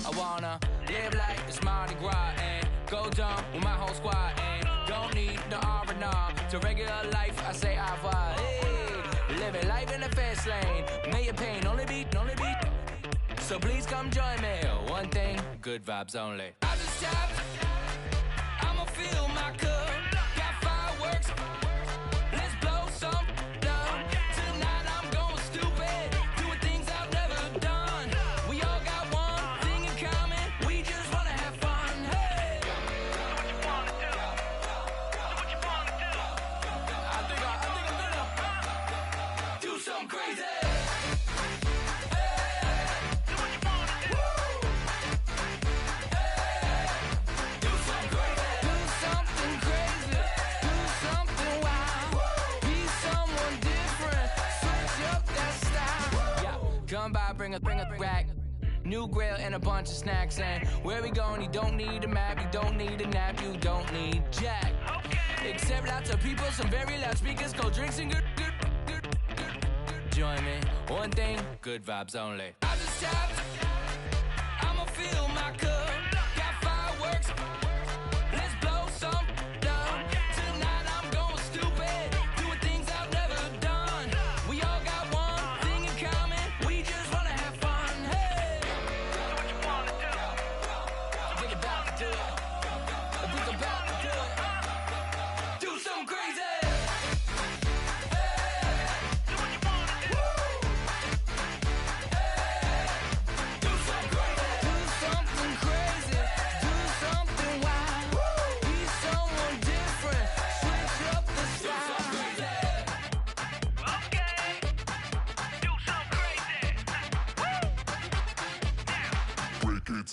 I wanna live like it's Mardi Gras and go dumb with my whole squad and don't need no R&R. To regular life, I say au revoir. Hey, living life in the fast lane. May your pain only be. So please come join me. One thing, good vibes only. I just tapped. I'ma fill my cup. Got fireworks. Let's blow some down. Tonight I'm going stupid. Doing things I've never done. We all got one thing in common. We just wanna have fun. Hey. Do what you wanna do. Do what you wanna do. I think I'm gonna do something crazy. Come by, bring a rack. New grill and a bunch of snacks. And where we going, you don't need a map. You don't need a nap, you don't need jack. Except lots of people, some very loud speakers, cold drinks and good. Join me, one thing, good vibes only. I just tapped, I'ma fill my cup. Got fireworks, let's blow some down. Tonight I'm going stupid, doing things I've never done. We all got one thing in common, we just wanna have fun. Hey, do what you wanna do. I think about to do it. I think about to do it. Do something crazy.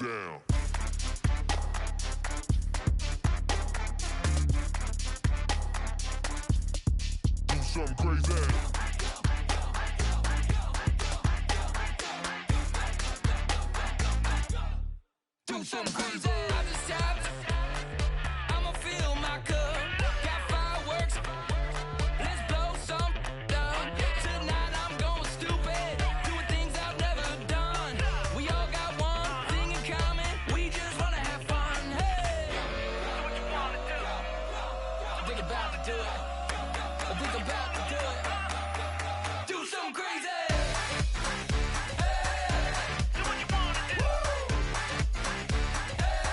Down. Do something crazy. Do something crazy. I just tapped. I'ma fill my cup. Got fireworks. Let's blow some down. Tonight I'm going stupid. Doing things I've never done. We all got one thing in common. We just wanna have fun. Hey, do what you wanna do. I think about to do it. I think about to do it. Do something crazy. Hey, do what you wanna do. Hey.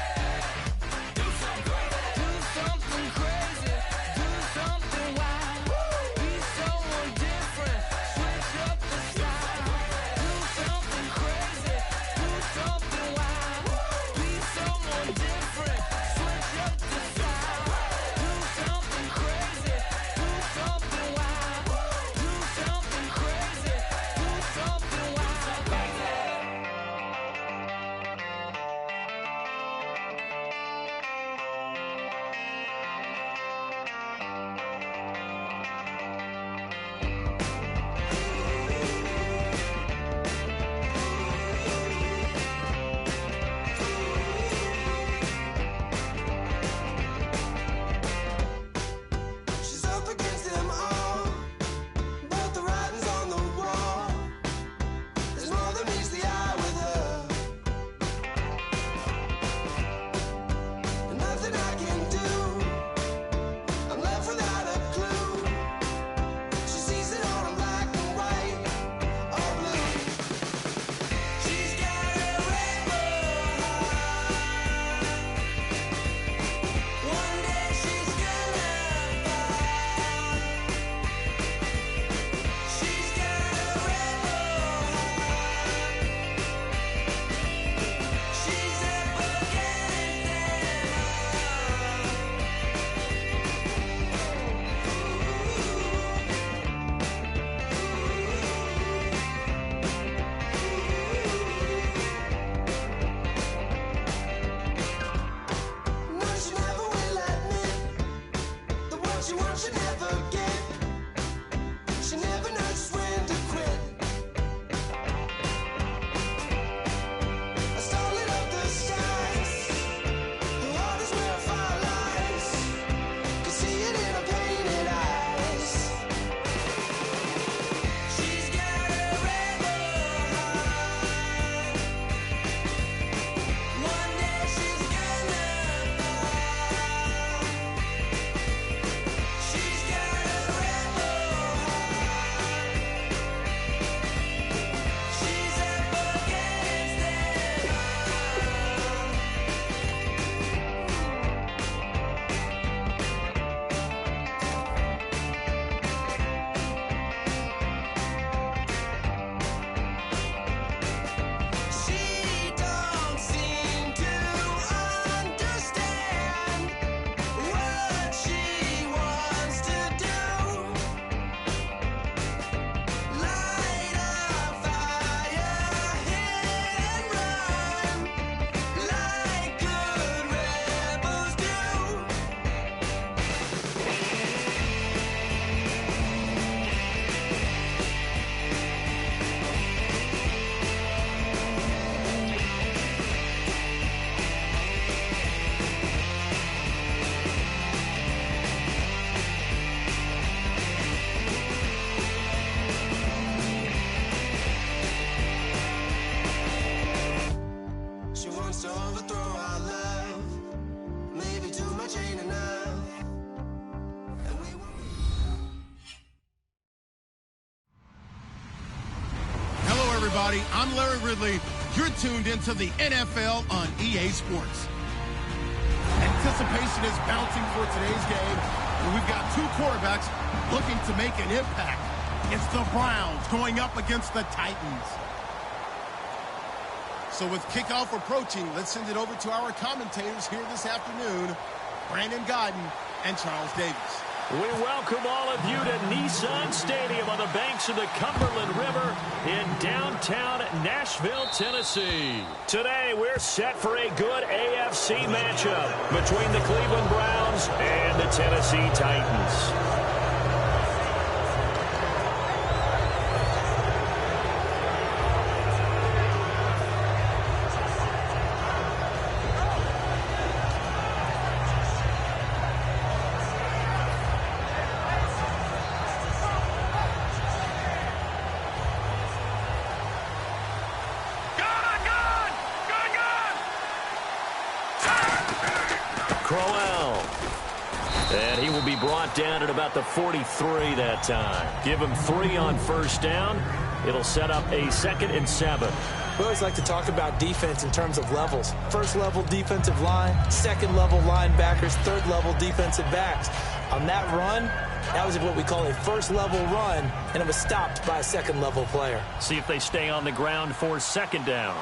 everybody. I'm Larry Ridley. You're tuned into the NFL on EA Sports. Anticipation is bouncing for today's game, and we've got two quarterbacks looking to make an impact. It's the Browns going up against the Titans. So with kickoff approaching, let's send it over to our commentators here this afternoon, Brandon Godden and Charles Davis. We welcome all of you to Nissan Stadium on the banks of the Cumberland River in downtown Nashville, Tennessee. Today, we're set for a good AFC matchup between the Cleveland Browns and the Tennessee Titans. And he will be brought down at about the 43 that time. Give him 3 on first down. It'll set up a 2nd and 7. We always like to talk about defense in terms of levels. First level defensive line, second level linebackers, third level defensive backs. On that run, that was what we call a first level run, and it was stopped by a second level player. See if they stay on the ground for 2nd down.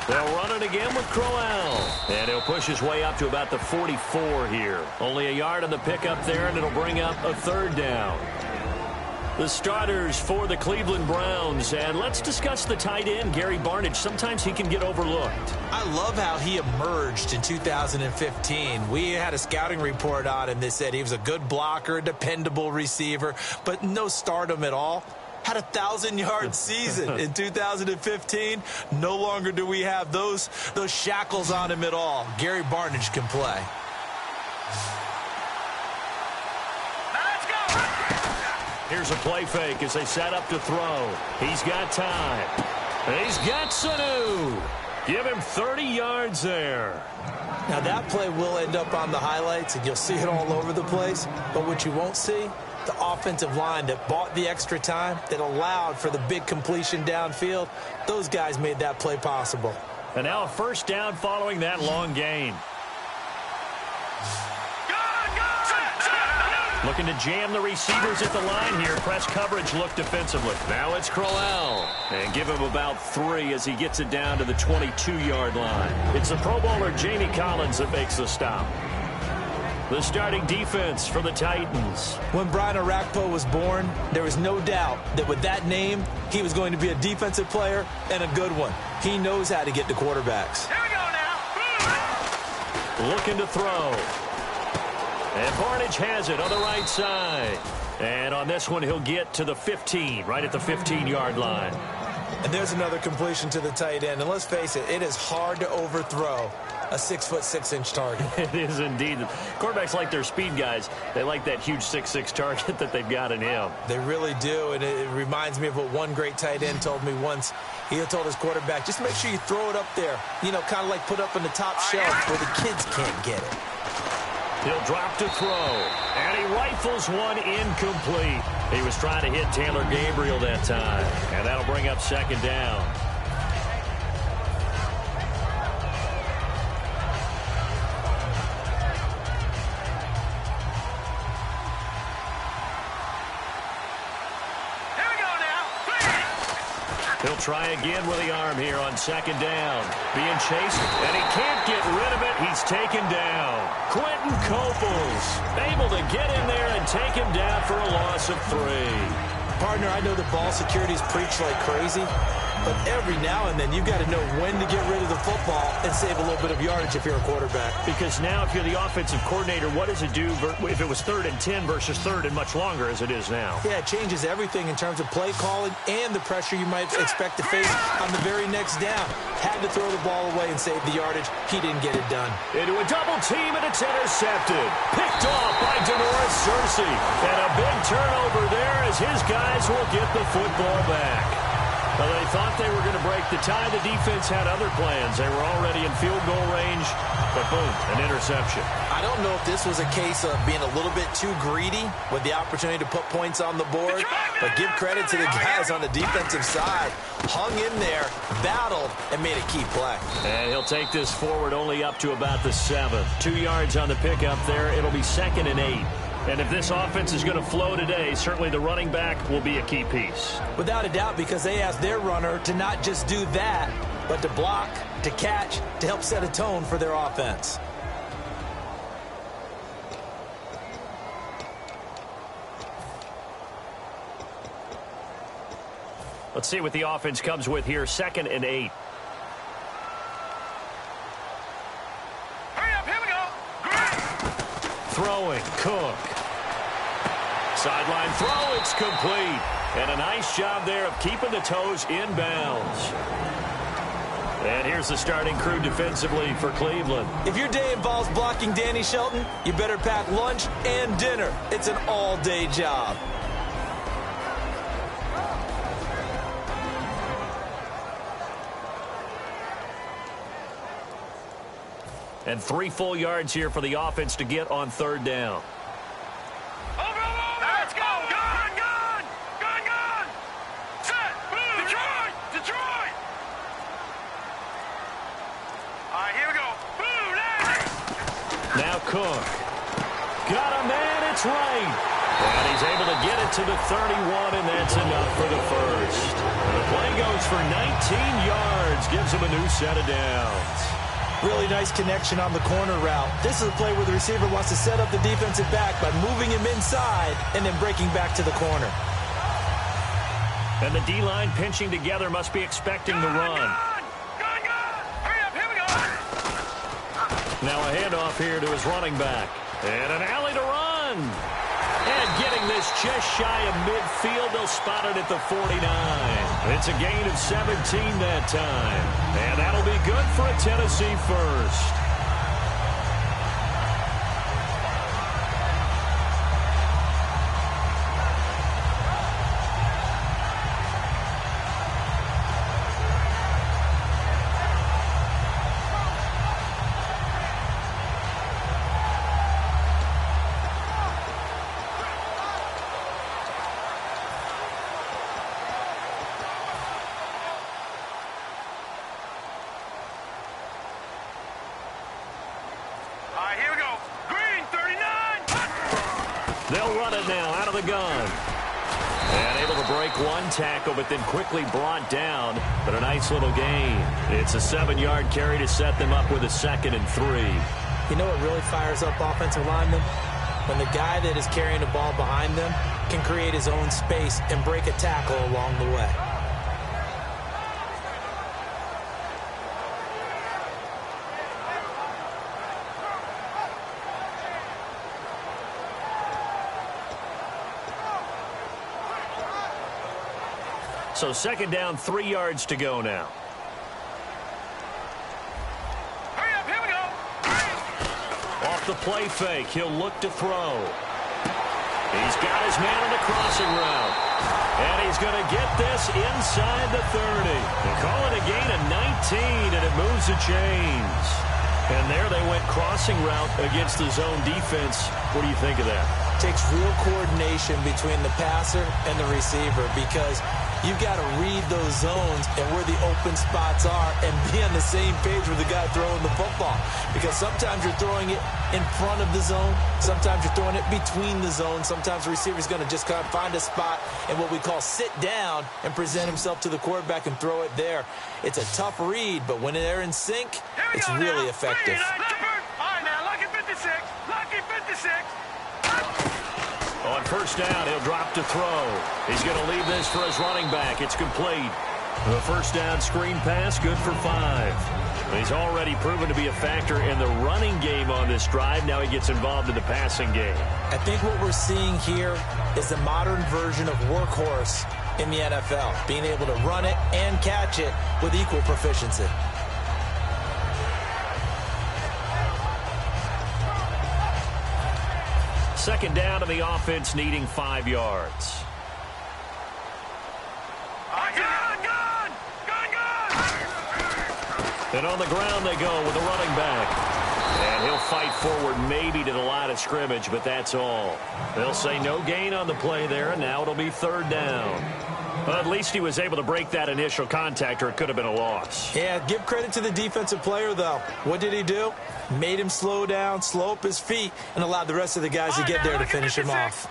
They'll run it again with Crowell. And he'll push his way up to about the 44 here. Only a yard on the pickup there, and it'll bring up a 3rd down. The starters for the Cleveland Browns. And let's discuss the tight end, Gary Barnidge. Sometimes he can get overlooked. I love how he emerged in 2015. We had a scouting report on him that said he was a good blocker, a dependable receiver, but no stardom at all. Had a 1,000-yard season in 2015. No longer do we have those shackles on him at all. Gary Barnidge can play. Here's a play fake as they set up to throw. He's got time. He's got Sanu. Give him 30 yards there. Now that play will end up on the highlights, and you'll see it all over the place. But what you won't see, the offensive line that bought the extra time, that allowed for the big completion downfield, those guys made that play possible. And now a 1st down following that long gain. Looking to jam the receivers at the line here. Press coverage look defensively. Now it's Crowell. And give him about 3 as he gets it down to the 22-yard line. It's the Pro Bowler Jamie Collins that makes the stop. The starting defense for the Titans. When Brian Orakpo was born, there was no doubt that with that name, he was going to be a defensive player and a good one. He knows how to get to quarterbacks. Here we go now. Looking to throw. And Barnidge has it on the right side. And on this one, he'll get to the 15, right at the 15-yard line. And there's another completion to the tight end. And let's face it, it is hard to overthrow a 6'6" target. It is indeed. Quarterbacks like their speed guys. They like that huge 6'6" target that they've got in him. They really do, and it reminds me of what one great tight end told me once. He had told his quarterback, just make sure you throw it up there, you know, kind of like put up on the top shelf where the kids can't get it. He'll drop to throw, and he rifles one incomplete. He was trying to hit Taylor Gabriel that time, and that'll bring up 2nd down. He'll try again with the arm here on 2nd down. Being chased, and he can't get rid of it. He's taken down. Quentin Coples able to get in there and take him down for a loss of 3. Partner, I know the ball security's preached like crazy, but every now and then you've got to know when to get rid of the football and save a little bit of yardage if you're a quarterback. Because now if you're the offensive coordinator, what does it do if it was 3rd and 10 versus 3rd and much longer as it is now? Yeah, it changes everything in terms of play calling and the pressure you might expect to face on the very next down. Had to throw the ball away and save the yardage. He didn't get it done. Into a double team, and it's intercepted. Picked off by Denoris Searcy. And a big turnover there as his guys will get the football back. Well, they thought they were going to break the tie. The defense had other plans. They were already in field goal range, but boom, an interception. I don't know if this was a case of being a little bit too greedy with the opportunity to put points on the board, but give credit to the guys on the defensive side. Hung in there, battled, and made a key play. And he'll take this forward only up to about the 7th. 2 yards on the pickup there. It'll be 2nd and 8. And if this offense is going to flow today, certainly the running back will be a key piece. Without a doubt, because they asked their runner to not just do that, but to block, to catch, to help set a tone for their offense. Let's see what the offense comes with here. 2nd and 8. Hurry up, here we go. Throwing, Cook. Sideline throw, it's complete. And a nice job there of keeping the toes in bounds. And here's the starting crew defensively for Cleveland. If your day involves blocking Danny Shelton, you better pack lunch and dinner. It's an all-day job. And 3 full yards here for the offense to get on 3rd down. Let's go. Gun. Set. Boom. Detroit. All right, here we go. Boom. Now Cook. Got a man, it's right. And he's able to get it to the 31, and that's enough for the first. And the play goes for 19 yards, gives him a new set of downs. Really nice connection on the corner route. This is a play where the receiver wants to set up the defensive back by moving him inside and then breaking back to the corner. And the D-line pinching together must be expecting the run. Gun. Hurry up, here we go. Now a handoff here to his running back. And an alley to run. And getting this just shy of midfield, they'll spot it at the 49. It's a gain of 17 that time. And that'll be good for a Tennessee first. They'll run it now out of the gun. And able to break one tackle, but then quickly brought down. But a nice little gain. It's a 7-yard carry to set them up with a 2nd and 3. You know what really fires up offensive linemen? When the guy that is carrying the ball behind them can create his own space and break a tackle along the way. So 2nd down, 3 yards to go now. Hurry up, here we go. Off the play fake, he'll look to throw. He's got his man on the crossing route. And he's going to get this inside the 30. They call it a gain of 19, and it moves the chains. And there they went crossing route against the zone defense. What do you think of that? Takes real coordination between the passer and the receiver, because you've got to read those zones and where the open spots are and be on the same page with the guy throwing the football. Because sometimes you're throwing it in front of the zone. Sometimes you're throwing it between the zones. Sometimes the receiver's going to just kind of find a spot and what we call sit down and present himself to the quarterback and throw it there. It's a tough read, but when they're in sync, it's really effective. All right, now, lucky 56. Lucky 56. On 1st down, he'll drop to throw. He's going to leave this for his running back. It's complete. The 1st down screen pass, good for 5. He's already proven to be a factor in the running game on this drive. Now he gets involved in the passing game. I think what we're seeing here is the modern version of workhorse in the NFL, being able to run it and catch it with equal proficiency. Second down, and the offense needing 5 yards. Gun! And on the ground they go with the running back. And he'll fight forward maybe to the line of scrimmage, but that's all. They'll say no gain on the play there, and now it'll be third down. Well, at least he was able to break that initial contact, or it could have been a loss. Yeah, give credit to the defensive player, though. What did he do? Made him slow down, slow up his feet, and allowed the rest of the guys to get there to finish him off.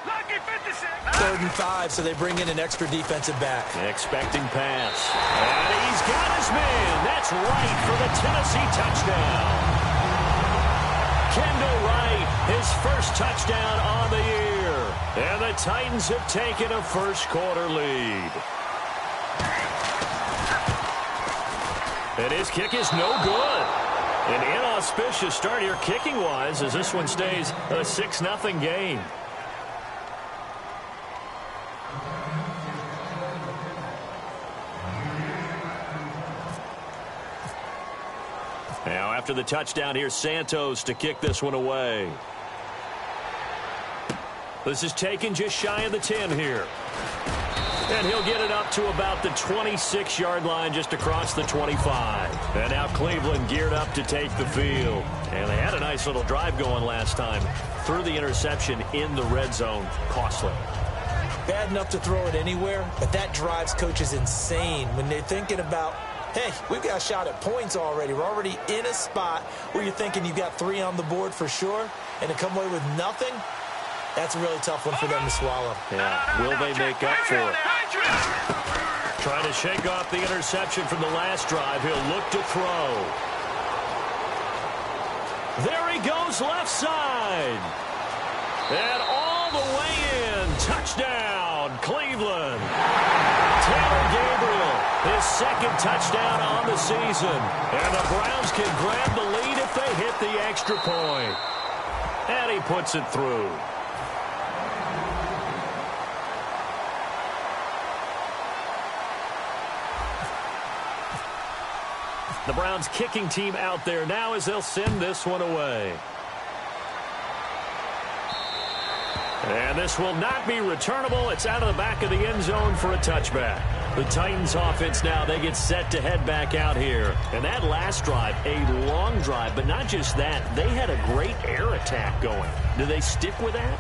3rd and 5, so they bring in an extra defensive back. Expecting pass. And he's got his man. That's right for the Tennessee touchdown. Kendall Wright, his first touchdown on the year. And the Titans have taken a first-quarter lead. And his kick is no good. An inauspicious start here kicking-wise as this one stays a 6-0 game. Now, after the touchdown, here's Santos to kick this one away. This is taken just shy of the 10 here. And he'll get it up to about the 26-yard line, just across the 25. And now Cleveland geared up to take the field. And they had a nice little drive going last time. Threw the interception in the red zone. Costly. Bad enough to throw it anywhere, but that drives coaches insane when they're thinking about, hey, we've got a shot at points already. We're already in a spot where you're thinking you've got 3 on the board for sure, and to come away with nothing, that's a really tough one for them to swallow. Yeah, will they make up for it? Trying to shake off the interception from the last drive. He'll look to throw. There he goes, left side. And all the way in. Touchdown, Cleveland. Taylor Gabriel, his 2nd touchdown on the season. And the Browns can grab the lead if they hit the extra point. And he puts it through. The Browns kicking team out there now as they'll send this one away. And this will not be returnable. It's out of the back of the end zone for a touchback. The Titans offense now, they get set to head back out here. And that last drive, a long drive, but not just that. They had a great air attack going. Do they stick with that?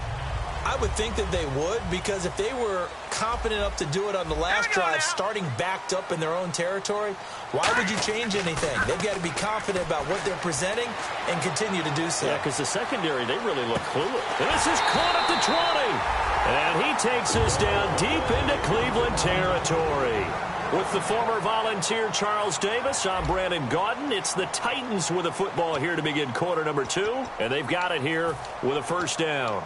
I would think that they would, because if they were confident enough to do it on the last drive, starting backed up in their own territory, why would you change anything? They've got to be confident about what they're presenting and continue to do so. Yeah, because the secondary, they really look clueless. And this is caught at the 20. And he takes us down deep into Cleveland territory. With the former Volunteer Charles Davis, I'm Brandon Gaudin. It's the Titans with a football here to begin quarter number 2. And they've got it here with a first down.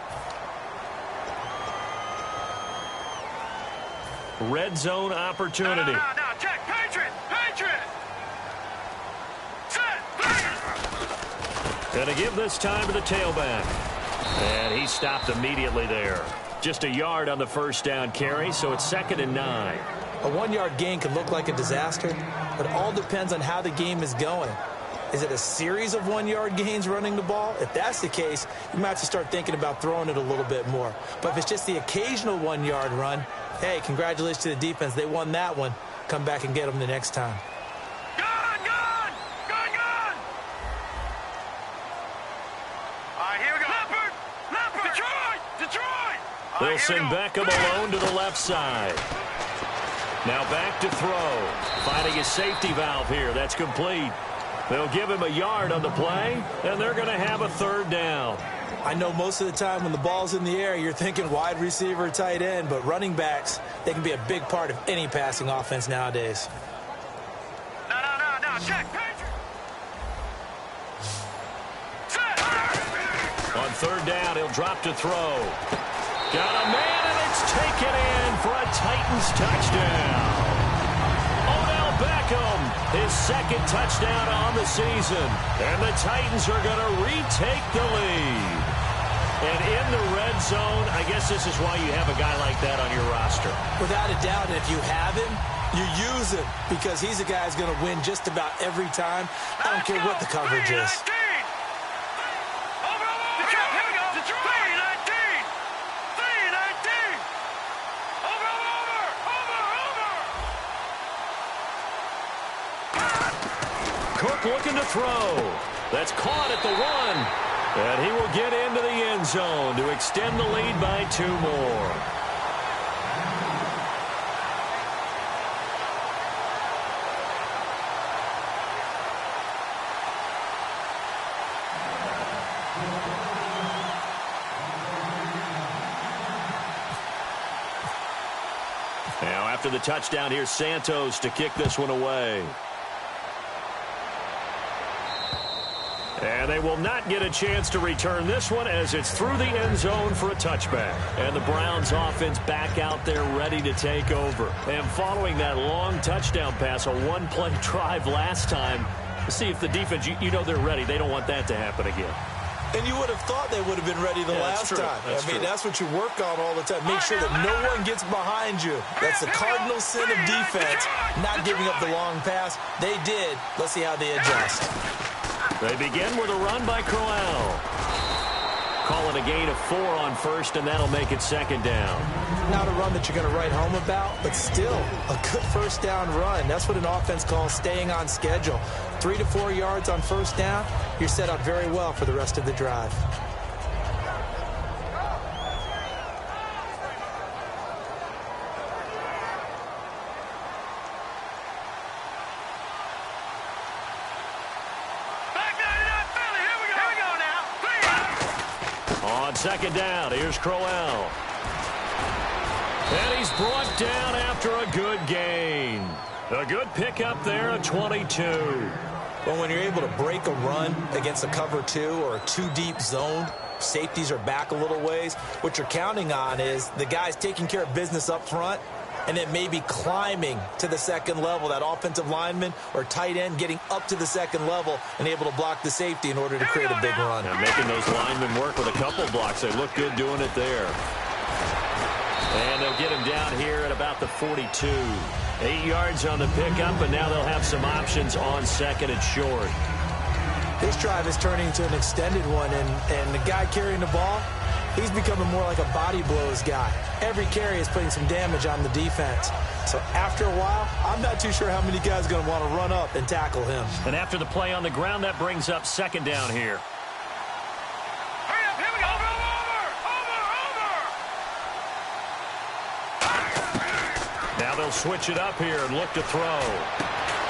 Red zone opportunity. No, check. Patriot. Set. Going to give this time to the tailback. And he stopped immediately there. Just a yard on the first down carry, so it's 2nd and 9. A 1-yard gain can look like a disaster, but it all depends on how the game is going. Is it a series of 1-yard gains running the ball? If that's the case, you might have to start thinking about throwing it a little bit more. But if it's just the occasional 1-yard run, hey, congratulations to the defense. They won that one. Come back and get them the next time. Gone! All right, here we go. Leopard! Detroit! They'll send Beckham alone to the left side. Now back to throw. Finding his safety valve here. That's complete. They'll give him a yard on the play, and they're going to have a 3rd down. I know most of the time when the ball's in the air, you're thinking wide receiver, tight end, but running backs, they can be a big part of any passing offense nowadays. No, check. Set. On 3rd down, he'll drop to throw. Got a man, and it's taken in for a Titans touchdown. Odell Beckham, his 2nd touchdown on the season. And the Titans are going to retake the lead. And in the red zone, I guess this is why you have a guy like that on your roster. Without a doubt, and if you have him, you use him, because he's a guy who's going to win just about every time. I don't care what the coverage is. Cook Cook looking to throw. That's caught at the 1. And he will get into the end zone to extend the lead by 2 more. Now, after the touchdown, here's Santos to kick this one away. And they will not get a chance to return this one as it's through the end zone for a touchback. And the Browns offense back out there ready to take over. And following that long touchdown pass, a one-play drive last time, see if the defense, you know they're ready. They don't want that to happen again. And you would have thought they would have been ready the last time. That's what you work on all the time. Make sure that no one gets behind you. That's the cardinal sin of defense, not giving up the long pass. They did. Let's see how they adjust. They begin with a run by Crowell. Call it a gain of 4 on first, and that'll make it 2nd down. Not a run that you're going to write home about, but still a good first down run. That's what an offense calls staying on schedule. 3 to 4 yards on first down, you're set up very well for the rest of the drive. On 2nd down, here's Crowell. And he's brought down after a good gain. A good pickup there at 22. Well, when you're able to break a run against a cover 2 or a 2-deep zone, safeties are back a little ways. What you're counting on is the guys taking care of business up front and then maybe climbing to the 2nd level, that offensive lineman or tight end getting up to the 2nd level and able to block the safety in order to create a big run. And making those linemen work with a couple blocks. They look good doing it there. And they'll get him down here at about the 42. 8 yards on the pickup, and now they'll have some options on 2nd and short. This drive is turning into an extended one, and the guy carrying the ball, he's becoming more like a body blows guy. Every carry is putting some damage on the defense. So after a while, I'm not too sure how many guys are going to want to run up and tackle him. And after the play on the ground, that brings up 2nd down here. Hurry up, here we go. Now they'll switch it up here and look to throw.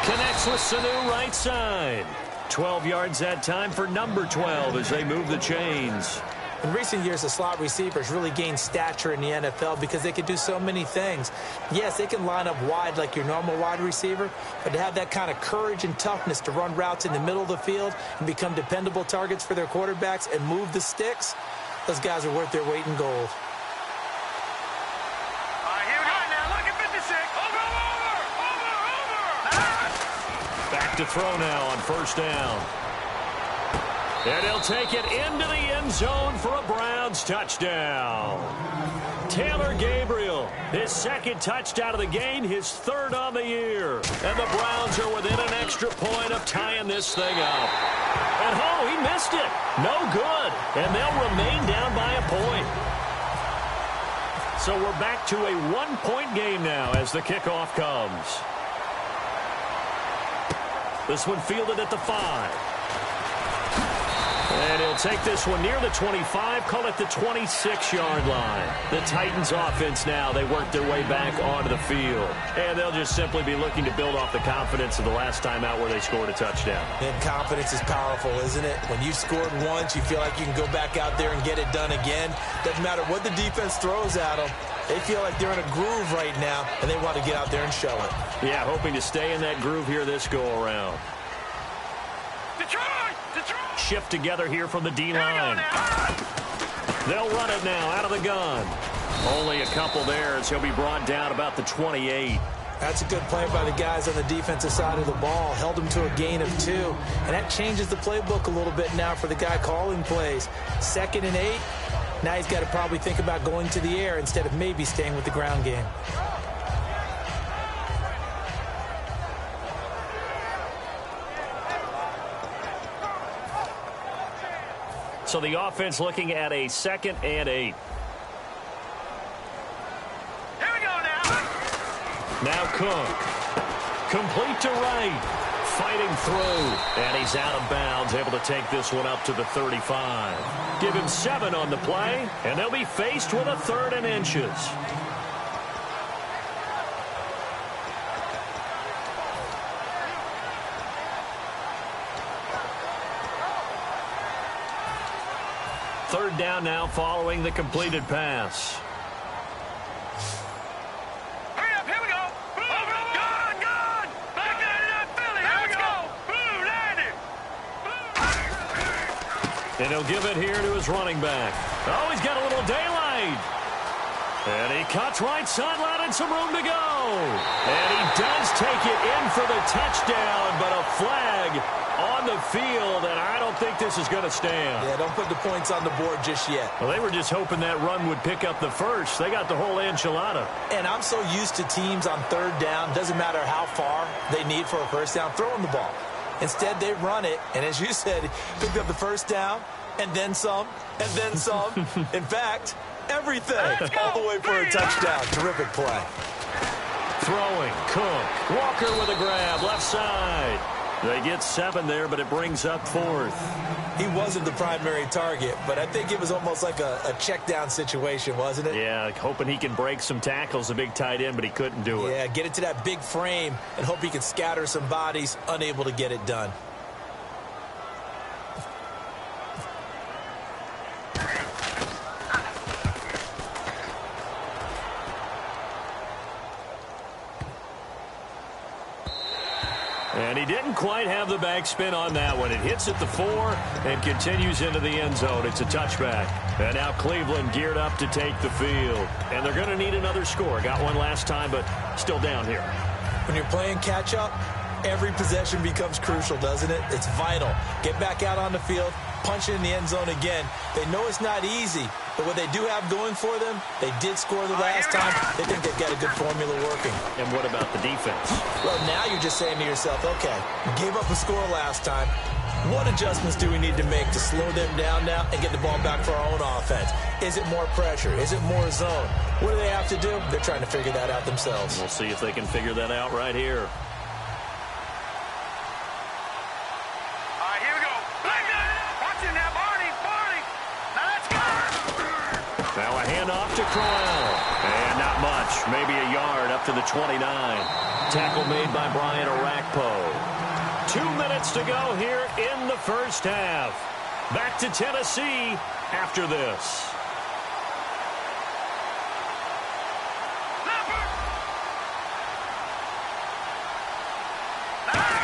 Connects with Sanu right side. 12 yards that time for number 12 as they move the chains. In recent years, the slot receivers really gained stature in the NFL because they can do so many things. Yes, they can line up wide like your normal wide receiver, but to have that kind of courage and toughness to run routes in the middle of the field and become dependable targets for their quarterbacks and move the sticks, those guys are worth their weight in gold. Back to throw now on 1st down. And he'll take it into the end zone for a Browns touchdown. Taylor Gabriel, his 2nd touchdown of the game, his 3rd on the year. And the Browns are within an extra point of tying this thing up. And he missed it. No good. And they'll remain down by a point. So we're back to a 1-point game now as the kickoff comes. This one fielded at the 5. And he'll take this one near the 25, call it the 26-yard line. The Titans offense now, they work their way back onto the field. And they'll just simply be looking to build off the confidence of the last time out where they scored a touchdown. And confidence is powerful, isn't it? When you've scored once, you feel like you can go back out there and get it done again. Doesn't matter what the defense throws at them. They feel like they're in a groove right now, and they want to get out there and show it. Yeah, hoping to stay in that groove here this go-around. Detroit! Shift together here from the D-line. They'll run it now out of the gun. Only a couple there as he'll be brought down about the 28. That's a good play by the guys on the defensive side of the ball. Held him to a gain of 2. And that changes the playbook a little bit now for the guy calling plays. 2nd and 8. Now he's got to probably think about going to the air instead of maybe staying with the ground game. So the offense looking at a 2nd and 8. Here we go now. Now Cook. Complete to right. fighting through. And he's out of bounds, able to take this one up to the 35. Give him 7 on the play, and they'll be faced with a 3rd and inches. Third down now following the completed pass. Hurry up, here we go. Good. Back there in Philly, here we go. Blue, landed. And he'll give it here to his running back. Oh, he's got a little daylight. And he cuts right sideline and some room to go. And he does take it in for the touchdown, but a flag on the field, and I don't think this is going to stand. Yeah, don't put the points on the board just yet. Well, they were just hoping that run would pick up the first. They got the whole enchilada. And I'm so used to teams on 3rd down, doesn't matter how far they need for a first down, throwing the ball. Instead, they run it, and as you said, picked up the first down, and then some, and then some. In fact, everything, all the way for a touchdown. Terrific play. Throwing, Cook. Walker with a grab, left side. They get 7 there, but it brings up 4th. He wasn't the primary target, but I think it was almost like a check down situation, wasn't it? Yeah, hoping he can break some tackles, a big tight end, but he couldn't do it. Yeah, get it to that big frame and hope he can scatter some bodies, unable to get it done. And he didn't quite have the backspin on that one. It hits at the 4 and continues into the end zone. It's a touchback. And now Cleveland geared up to take the field. And they're going to need another score. Got one last time, but still down here. When you're playing catch-up, every possession becomes crucial, doesn't it? It's vital. Get back out on the field, punch it in the end zone again. They know it's not easy, but what they do have going for them, they did score the last time. They think they've got a good formula working. And what about the defense? Well, now you're just saying to yourself, okay, we gave up a score last time. What adjustments do we need to make to slow them down now and get the ball back for our own offense? Is it more pressure? Is it more zone? What do they have to do? They're trying to figure that out themselves. We'll see if they can figure that out right here. Now a handoff to Crowell. And not much. Maybe a yard up to the 29. Tackle made by Brian Orakpo. 2 minutes to go here in the first half. Back to Tennessee after this.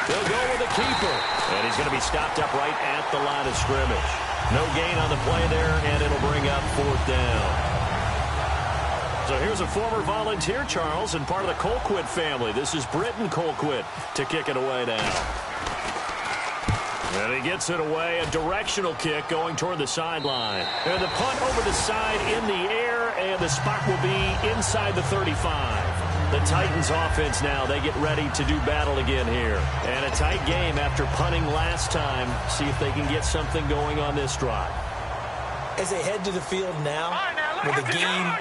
They'll go with the keeper. And he's going to be stopped up right at the line of scrimmage. No gain on the play there, and it'll bring up 4th down. So here's a former volunteer, Charles, and part of the Colquitt family. This is Britton Colquitt to kick it away now. And he gets it away, a directional kick going toward the sideline. And the punt over the side in the air, and the spot will be inside the 35. The Titans offense now, they get ready to do battle again here. And a tight game after punting last time. See if they can get something going on this drive. As they head to the field now, with the game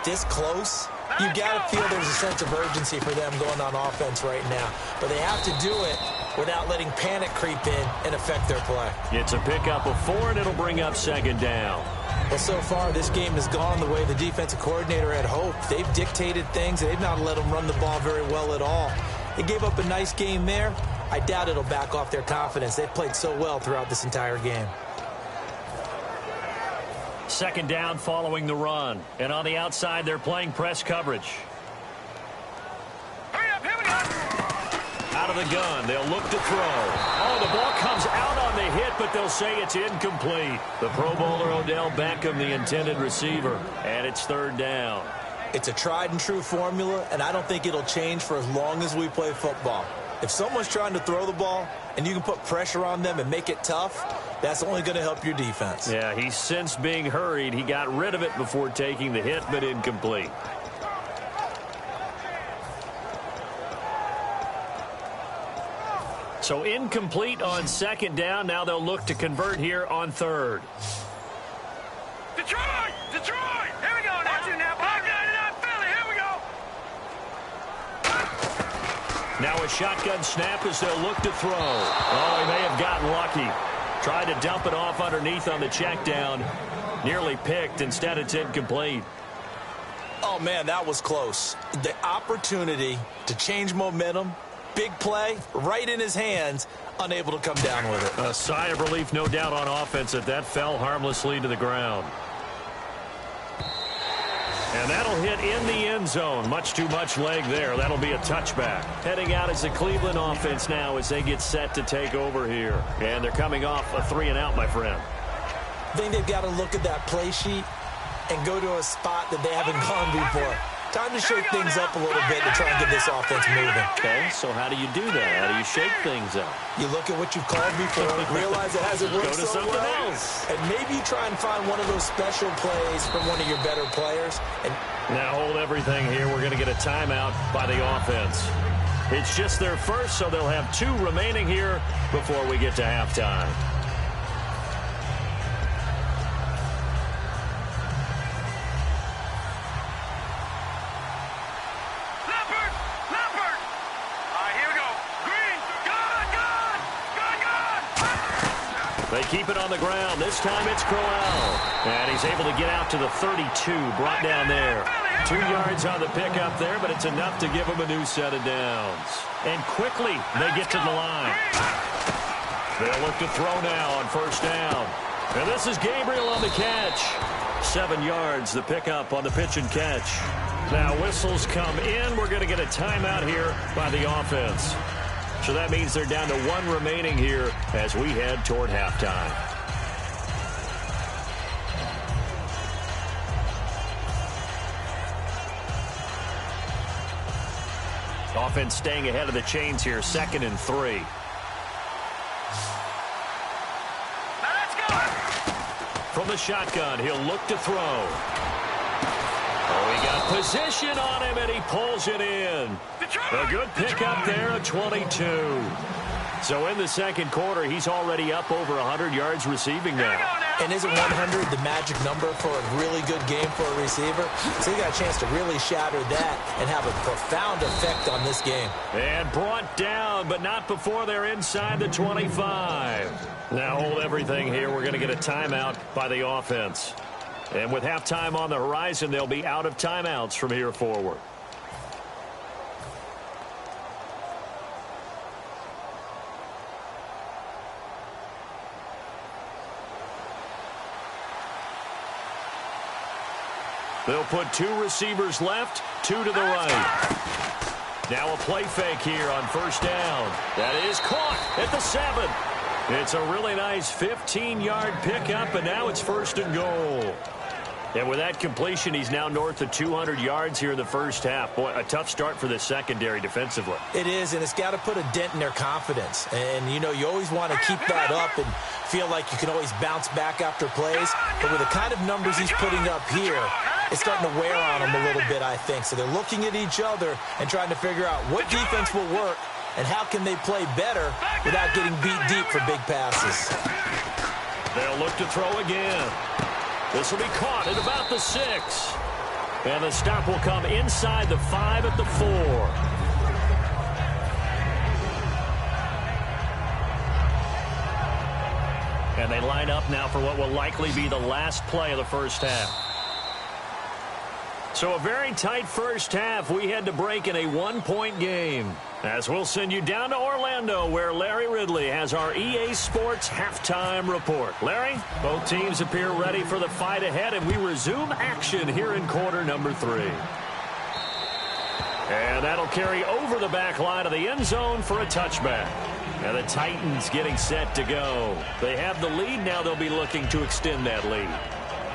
this close, you got to feel there's a sense of urgency for them going on offense right now. But they have to do it without letting panic creep in and affect their play. It's a pickup of 4, and it'll bring up 2nd down. Well, so far, this game has gone the way the defensive coordinator had hoped. They've dictated things. They've not let them run the ball very well at all. They gave up a nice game there. I doubt it'll back off their confidence. They've played so well throughout this entire game. 2nd down following the run. And on the outside, they're playing press coverage. Hurry up, here we go. Out of the gun, they'll look to throw. Oh, the ball comes out on the hit, but they'll say it's incomplete. The Pro Bowler Odell Beckham, the intended receiver, and it's 3rd down. It's a tried-and-true formula, and I don't think it'll change for as long as we play football. If someone's trying to throw the ball and you can put pressure on them and make it tough, that's only going to help your defense. Yeah, he's since being hurried. He got rid of it before taking the hit, but incomplete. So incomplete on 2nd down. Now they'll look to convert here on 3rd. Detroit! Here we go now. Watch it now. Back there in Philly. Here we go. Now a shotgun snap as they'll look to throw. Oh, he may have gotten lucky. Tried to dump it off underneath on the check down. Nearly picked. Instead, it's incomplete. Oh, man, that was close. The opportunity to change momentum, big play, right in his hands, unable to come down with it. A sigh of relief, no doubt, on offense that fell harmlessly to the ground. And that'll hit in the end zone. Much too much leg there. That'll be a touchback. Heading out is the Cleveland offense now as they get set to take over here. And they're coming off a 3-and-out, my friend. I think they've got to look at that play sheet and go to a spot that they haven't gone before. Time to shake things up a little bit to try and get this offense moving. Okay, so how do you do that? How do you shake things up? You look at what you've called before, realize it hasn't worked Go to so something well, else. and maybe try and find one of those special plays from one of your better players. And now hold everything here. We're going to get a timeout by the offense. It's just their first, so they'll have 2 remaining here before we get to halftime. They keep it on the ground. This time it's Crowell. And he's able to get out to the 32, brought down there. 2 yards on the pickup there, but it's enough to give him a new set of downs. And quickly they get to the line. They'll look to throw now on first down. And this is Gabriel on the catch. 7 yards, the pickup on the pitch and catch. Now whistles come in. We're going to get a timeout here by the offense. So that means they're down to 1 remaining here as we head toward halftime. Offense staying ahead of the chains here, 2nd and 3. Let's go. From the shotgun, he'll look to throw. Oh, he got position on him, and he pulls it in. A good pickup there at 22. So in the second quarter, he's already up over 100 yards receiving now. And isn't 100 the magic number for a really good game for a receiver? So he got a chance to really shatter that and have a profound effect on this game. And brought down, but not before they're inside the 25. Now hold everything here. We're going to get a timeout by the offense. And with halftime on the horizon, they'll be out of timeouts from here forward. They'll put 2 receivers left, 2 to the right. Now a play fake here on first down. That is caught at the 7. It's a really nice 15-yard pickup, and now it's 1st and goal. And with that completion, he's now north of 200 yards here in the first half. Boy, a tough start for the secondary defensively. It is, and it's got to put a dent in their confidence. And, you know, you always want to keep that up and feel like you can always bounce back after plays. But with the kind of numbers he's putting up here, it's starting to wear on them a little bit, I think. So they're looking at each other and trying to figure out what defense will work and how can they play better without getting beat deep for big passes. They'll look to throw again. This will be caught at about the 6. And the stop will come inside the 5 at the 4. And they line up now for what will likely be the last play of the first half. So a very tight first half. We had to break in a 1-point game. As we'll send you down to Orlando, where Larry Ridley has our EA Sports halftime report. Larry, both teams appear ready for the fight ahead, and we resume action here in quarter number 3. And that'll carry over the back line of the end zone for a touchback. And the Titans getting set to go. They have the lead. Now they'll be looking to extend that lead.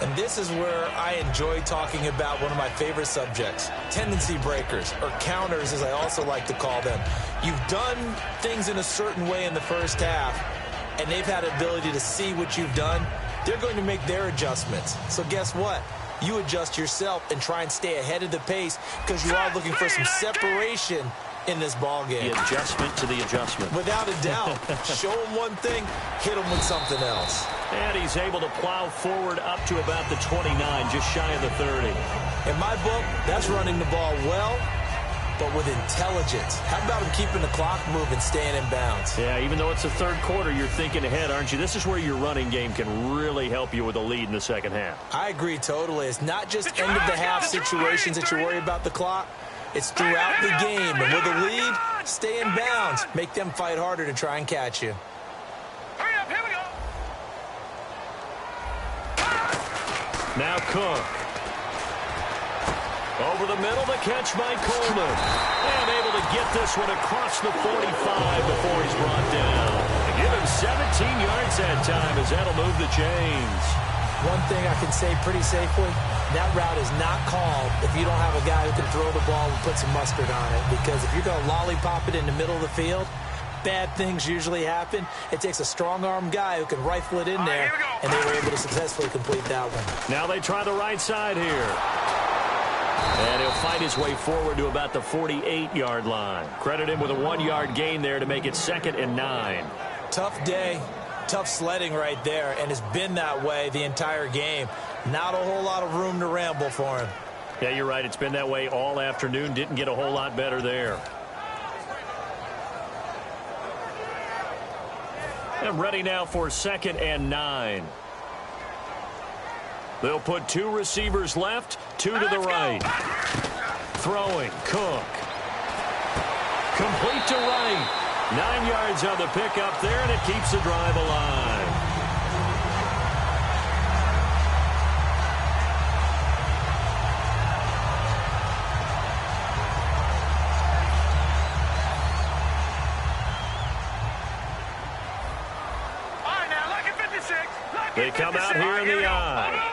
And this is where I enjoy talking about one of my favorite subjects, tendency breakers, or counters as I also like to call them. You've done things in a certain way in the first half, and they've had the ability to see what you've done. They're going to make their adjustments. So guess what? You adjust yourself and try and stay ahead of the pace because you are looking for some separation in this ball game. The adjustment to the adjustment. Without a doubt. Show him one thing, hit him with something else. And he's able to plow forward up to about the 29, just shy of the 30. In my book, that's running the ball well but with intelligence. How about him keeping the clock moving, staying in bounds? Yeah, even though it's the third quarter, you're thinking ahead, aren't you? This is where your running game can really help you with a lead in the second half. I agree totally. It's not just end-of-the-half situations that you worry about the clock. It's throughout the game. And with a lead, stay in bounds. Make them fight harder to try and catch you. Hurry up, here we go. Now Cook. Over the middle, the catch by Coleman. And able to get this one across the 45 before he's brought down. And give him 17 yards that time as that'll move the chains. One thing I can say pretty safely, that route is not called if you don't have a guy who can throw the ball and put some mustard on it. Because if you're going to lollipop it in the middle of the field, bad things usually happen. It takes a strong-arm guy who can rifle it in there, and they were able to successfully complete that one. Now they try the right side here. And he'll fight his way forward to about the 48-yard line. Credit him with a 1-yard gain there to make it 2nd and 9. Tough day, tough sledding right there, and it's been that way the entire game. Not a whole lot of room to ramble for him. Yeah, you're right. It's been that way all afternoon. Didn't get a whole lot better there. And ready now for 2nd and 9. They'll put 2 receivers left, 2 to the right. Throwing, Cook. Complete to right. 9 yards on the pickup there, and it keeps the drive alive. All right, now, lucky 56. Lucky They come out here in the eye.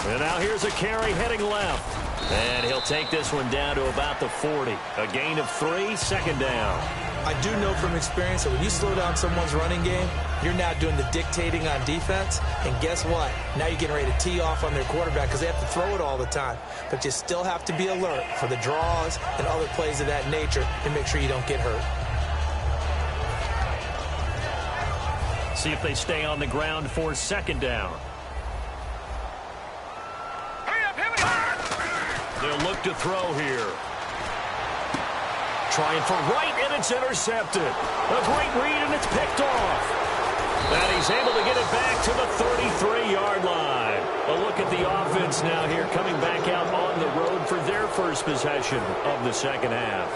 And now here's a carry heading left. And he'll take this one down to about the 40. A gain of 3, 2nd down. I do know from experience that when you slow down someone's running game, you're now doing the dictating on defense. And guess what? Now you're getting ready to tee off on their quarterback because they have to throw it all the time. But you still have to be alert for the draws and other plays of that nature to make sure you don't get hurt. See if they stay on the ground for 2nd down. They'll look to throw here. Trying for right, and it's intercepted. A great read, and it's picked off. And he's able to get it back to the 33-yard line. A look at the offense now here, coming back out on the road for their first possession of the second half.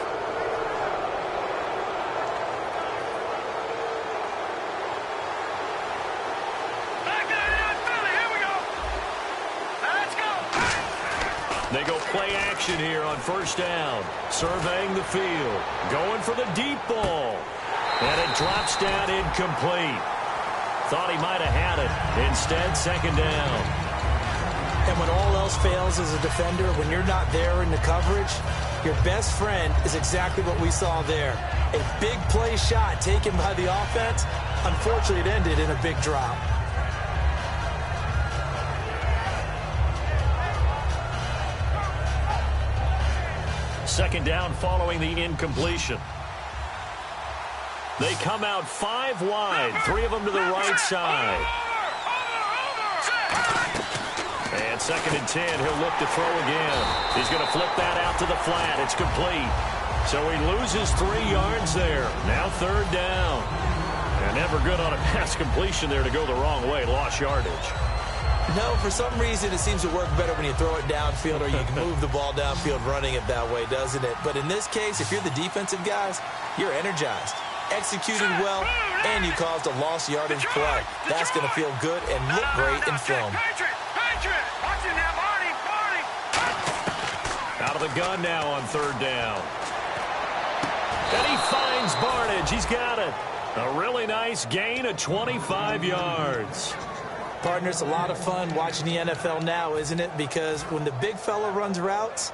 They go play action here on 1st down. Surveying the field. Going for the deep ball. And it drops down incomplete. Thought he might have had it. Instead, 2nd down. And when all else fails as a defender, when you're not there in the coverage, your best friend is exactly what we saw there. A big play shot taken by the offense. Unfortunately, it ended in a big drop. Second down following the incompletion. They come out 5 wide, 3 of them to the right side. And 2nd and 10, he'll look to throw again. He's going to flip that out to the flat. It's complete. So he loses 3 yards there. Now 3rd down. And never good on a pass completion there to go the wrong way. Lost yardage. No, for some reason it seems to work better when you throw it downfield or you can move the ball downfield running it that way, doesn't it? But in this case, if you're the defensive guys, you're energized, executed well, and you caused a lost yardage play. That's going to feel good and look great in film. Out of the gun now on 3rd down. And he finds Barnage. He's got it. A really nice gain of 25 yards. Partner, it's a lot of fun watching the NFL now, isn't it? Because when the big fella runs routes,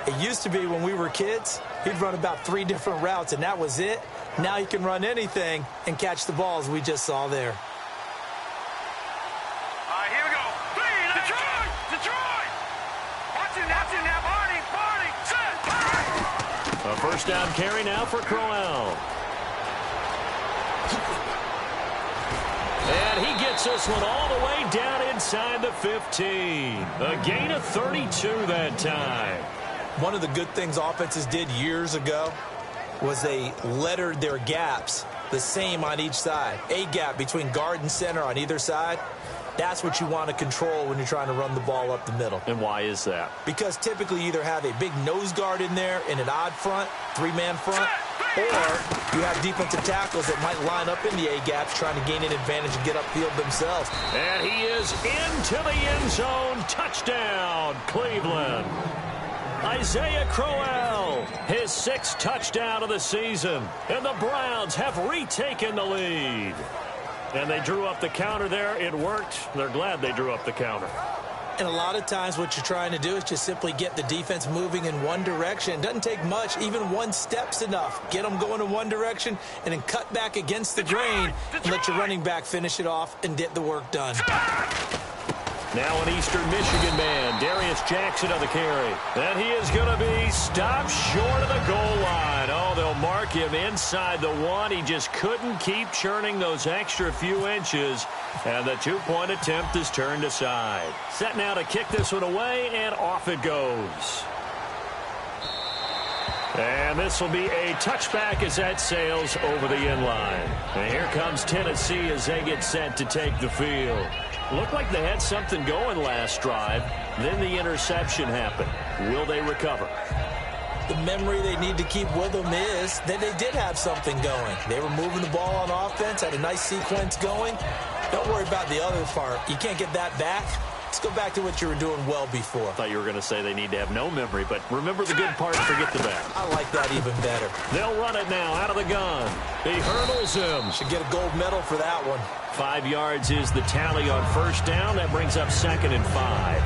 it used to be when we were kids, he'd run about 3 different routes, and that was it. Now he can run anything and catch the balls we just saw there. All right, here we go. Detroit! Watch it now, Barney, set! A 1st down carry now for Crowell. And he gets takes this one all the way down inside the 15. A gain of 32 that time. One of the good things offenses did years ago was they lettered their gaps the same on each side. A gap between guard and center on either side. That's what you want to control when you're trying to run the ball up the middle. And why is that? Because typically you either have a big nose guard in there in an odd front, three-man front, or you have defensive tackles that might line up in the A-gaps trying to gain an advantage and get upfield themselves. And he is into the end zone. Touchdown, Cleveland. Isaiah Crowell, his 6th touchdown of the season. And the Browns have retaken the lead. And they drew up the counter there. It worked. They're glad they drew up the counter. And a lot of times what you're trying to do is just simply get the defense moving in one direction. It doesn't take much. Even one step's enough. Get them going in one direction and then cut back against the grain and let your running back finish it off and get the work done. Now an Eastern Michigan man, Darius Jackson on the carry. And he is going to be stopped short of the goal line. Oh, they'll mark him inside the 1. He just couldn't keep churning those extra few inches. And the 2-point attempt is turned aside. Set now to kick this one away, and off it goes. And this will be a touchback as that sails over the end line. And here comes Tennessee as they get set to take the field. Looked like they had something going last drive. Then the interception happened. Will they recover? The memory they need to keep with them is that they did have something going. They were moving the ball on offense, had a nice sequence going. Don't worry about the other part. You can't get that back. Let's go back to what you were doing well before. I thought you were going to say they need to have no memory, but remember the good part, forget the bad. I like that even better. They'll run it now out of the gun. He hurdles him. Should get a gold medal for that one. 5 yards is the tally on first down. That brings up 2nd and 5.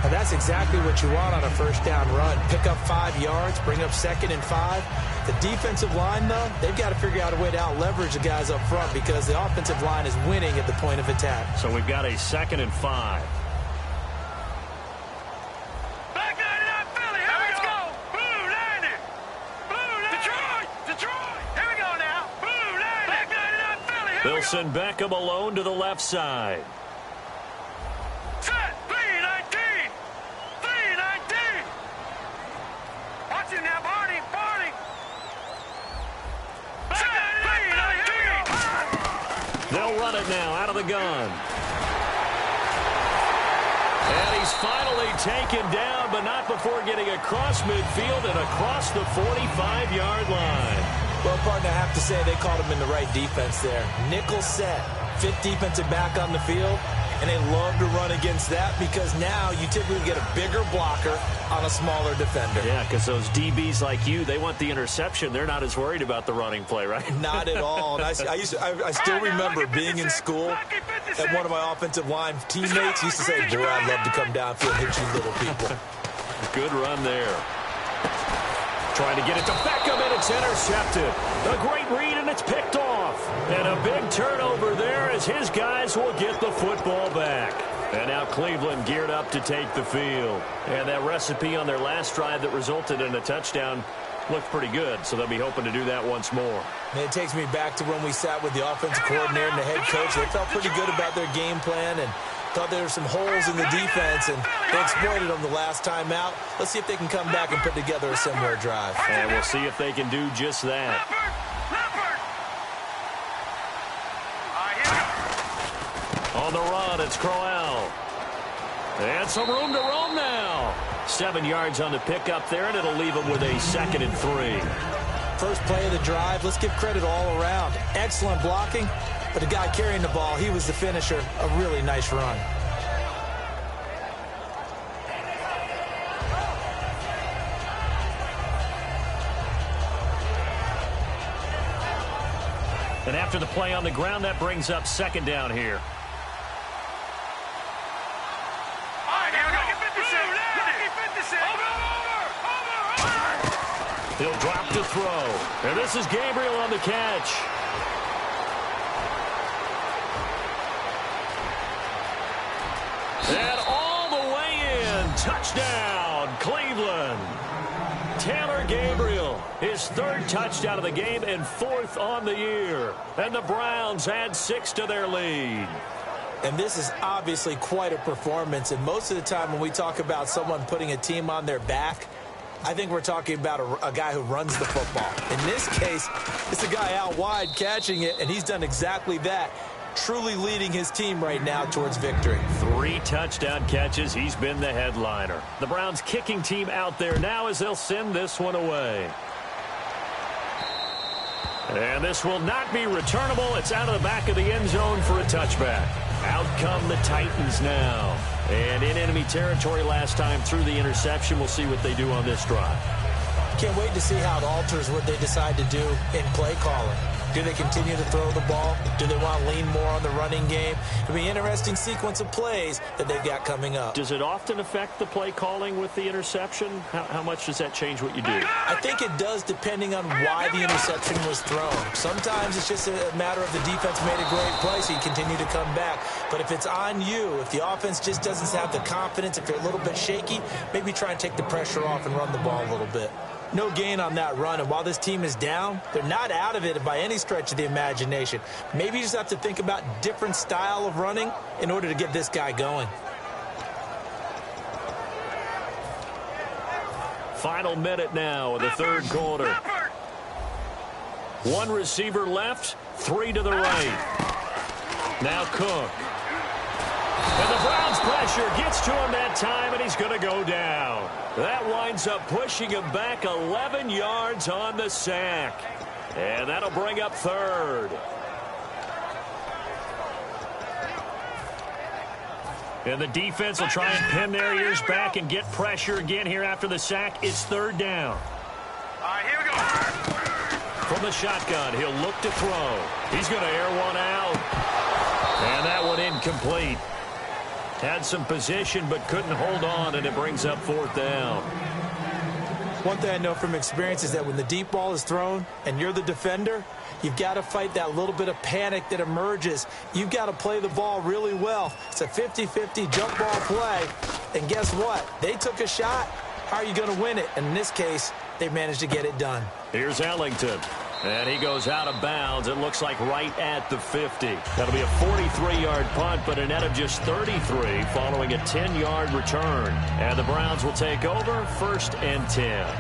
And that's exactly what you want on a first down run. Pick up 5 yards, bring up 2nd and 5. The defensive line, though, they've got to figure out a way to out-leverage the guys up front because the offensive line is winning at the point of attack. So we've got a 2nd and 5. They'll send Beckham alone to the left side. Set, 3-19. 3-19. Watch it now, Barney. Set, 3-19. They'll run it now out of the gun. And he's finally taken down, but not before getting across midfield and across the 45-yard line. Well, partner, I have to say they called him in the right defense there. Nickel set, 5th defensive back on the field, and they love to run against that because now you typically get a bigger blocker on a smaller defender. Yeah, because those DBs like you, they want the interception. They're not as worried about the running play, right? Not at all. And I still remember being in school, and one of my offensive line teammates used to say, boy, I'd love to come downfield and hit you little people. Good run there. Trying to get it to Beckham, and it's intercepted. A great read, and it's picked off. And a big turnover there as his guys will get the football back. And now Cleveland geared up to take the field. And that recipe on their last drive that resulted in a touchdown looked pretty good, so they'll be hoping to do that once more. And it takes me back to when we sat with the offensive coordinator and the head coach. They felt pretty good about their game plan and thought there were some holes in the defense, and they exploited them the last time out. Let's see if they can come back and put together a similar drive. And we'll see if they can do just that. On the run, it's Crowell. And some room to roam now. 7 yards on the pickup there, and it'll leave him with a 2nd and 3. First play of the drive, let's give credit all around. Excellent blocking. But the guy carrying the ball, he was the finisher. A really nice run. And after the play on the ground, that brings up 2nd down here. He'll drop to throw. And this is Gabriel on the catch. And all the way in. Touchdown, Cleveland. Taylor Gabriel, his 3rd touchdown of the game and 4th on the year. And the Browns add 6 to their lead. And this is obviously quite a performance. And most of the time when we talk about someone putting a team on their back, I think we're talking about a guy who runs the football. In this case, it's a guy out wide catching it, and he's done exactly that, truly leading his team right now towards victory. 3 touchdown catches. He's been the headliner. The Browns kicking team out there now as they'll send this one away. And this will not be returnable. It's out of the back of the end zone for a touchback. Out come the Titans now. And in enemy territory last time through the interception. We'll see what they do on this drive. Can't wait to see how it alters what they decide to do in play calling. Do they continue to throw the ball? Do they want to lean more on the running game? It'll be an interesting sequence of plays that they've got coming up. Does it often affect the play calling with the interception? How much does that change what you do? I think it does depending on why the interception was thrown. Sometimes it's just a matter of the defense made a great play, so you continue to come back. But if it's on you, if the offense just doesn't have the confidence, if you're a little bit shaky, maybe try and take the pressure off and run the ball a little bit. No gain on that run, and while this team is down, they're not out of it by any stretch of the imagination. Maybe you just have to think about different style of running in order to get this guy going. Final minute now of the third quarter. 1 receiver left, 3 to the right. Now Cook. And the Browns pressure gets to him that time, and he's going to go down. That winds up pushing him back 11 yards on the sack. And that'll bring up third. And the defense will try and pin their ears back and get pressure again here after the sack. It's third down. All right, here we go. From the shotgun, he'll look to throw. He's going to air one out. And that one incomplete. Had some position but couldn't hold on, and it brings up fourth down. One thing I know from experience is that when the deep ball is thrown and you're the defender, you've got to fight that little bit of panic that emerges. You've got to play the ball really well. It's a 50-50 jump ball play. And guess what? They took a shot. How are you going to win it? And in this case, they managed to get it done. Here's Ellington. And he goes out of bounds. It looks like right at the 50. That'll be a 43-yard punt, but a net of just 33 following a 10-yard return. And the Browns will take over 1st and 10.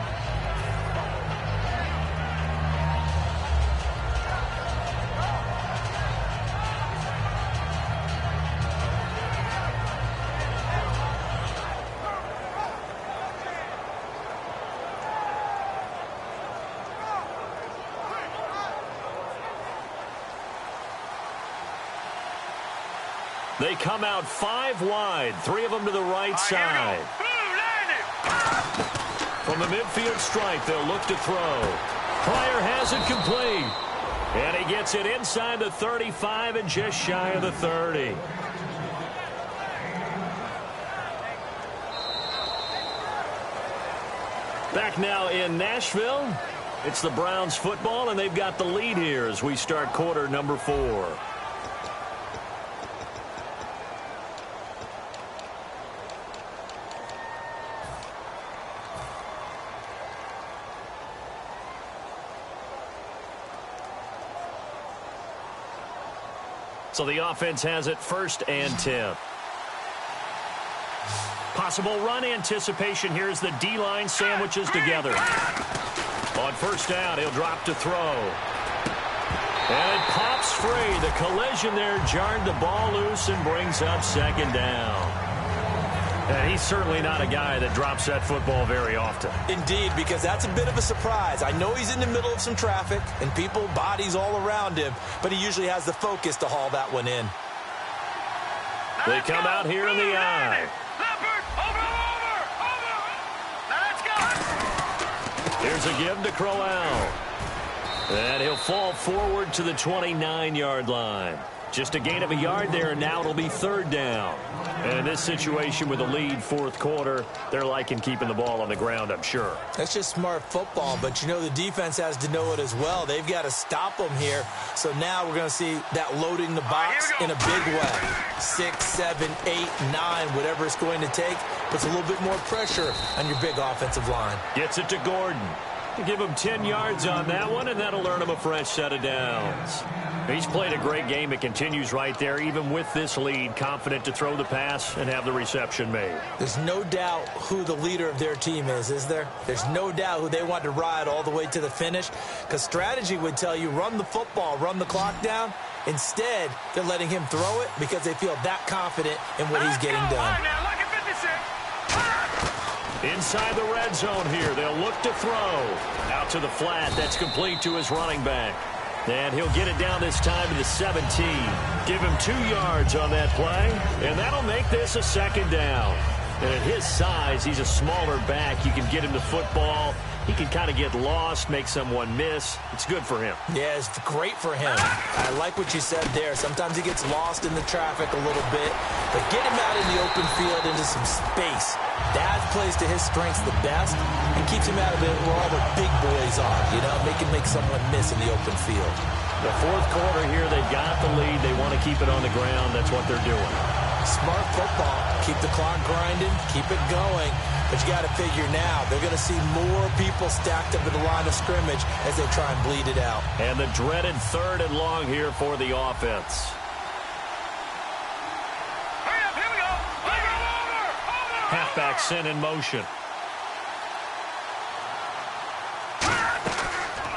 They come out 5 wide, 3 of them to the right side. From the midfield stripe, they'll look to throw. Pryor has it complete. And he gets it inside the 35 and just shy of the 30. Back now in Nashville. It's the Browns football, and they've got the lead here as we start quarter number 4. So the offense has it 1st and 10. Possible run anticipation. Here's the D-line sandwiches together. On 1st down, he'll drop to throw. And it pops free. The collision there jarred the ball loose and brings up 2nd down. And he's certainly not a guy that drops that football very often. Indeed, because that's a bit of a surprise. I know he's in the middle of some traffic and people, bodies all around him, but he usually has the focus to haul that one in. They come out here in the eye. Here's a give to Crowell. And he'll fall forward to the 29-yard line. Just a gain of a yard there, and now it'll be 3rd down. And in this situation with a lead 4th quarter, they're liking keeping the ball on the ground, I'm sure. That's just smart football, but you know the defense has to know it as well. They've got to stop them here. So now we're going to see that loading the box in a big way. 6, 7, 8, 9, whatever it's going to take, puts a little bit more pressure on your big offensive line. Gets it to Gordon. To give him 10 yards on that one, and that'll earn him a fresh set of downs. He's played a great game. It continues right there, even with this lead, confident to throw the pass and have the reception made. There's no doubt who the leader of their team is there? There's no doubt who they want to ride all the way to the finish, because strategy would tell you run the football, run the clock down. Instead, they're letting him throw it because they feel that confident in what he's getting done. Inside the red zone here, they'll look to throw. Out to the flat, that's complete to his running back. And he'll get it down this time to the 17. Give him 2 yards on that play, and that'll make this a second down. And at his size, he's a smaller back. You can get him the football. He can kind of get lost, make someone miss. It's good for him. Yeah, it's great for him. I like what you said there. Sometimes he gets lost in the traffic a little bit, but get him out in the open field into some space. That plays to his strengths the best and keeps him out of it where all the big boys are, you know, make someone miss in the open field. The fourth quarter here, they've got the lead. They want to keep it on the ground. That's what they're doing. Smart football. Keep the clock grinding. Keep it going. But you got to figure now, they're going to see more people stacked up at the line of scrimmage as they try and bleed it out. And the dreaded 3rd and long here for the offense. Hurry up, here we go. Over. Halfback sent in motion.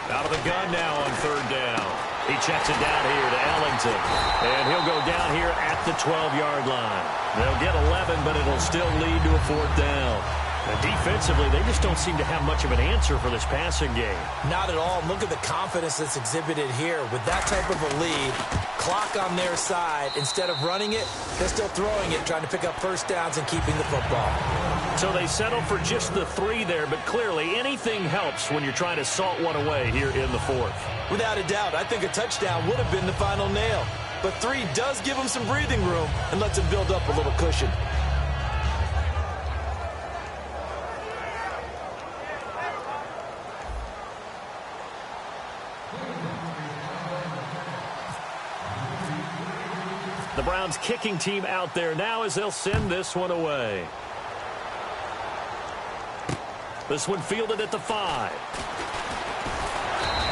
Out of the gun now on 3rd down. He checks it down here to Ellington. And he'll go down here at the 12-yard line. They'll get 11, but it'll still lead to a 4th down. And defensively, they just don't seem to have much of an answer for this passing game. Not at all. Look at the confidence that's exhibited here. With that type of a lead, clock on their side, instead of running it, they're still throwing it, trying to pick up first downs and keeping the football. So they settle for just the 3 there, but clearly anything helps when you're trying to salt one away here in the 4th. Without a doubt, I think a touchdown would have been the final nail. But 3 does give them some breathing room and lets them build up a little cushion. The Browns kicking team out there now as they'll send this one away. This one fielded at the 5.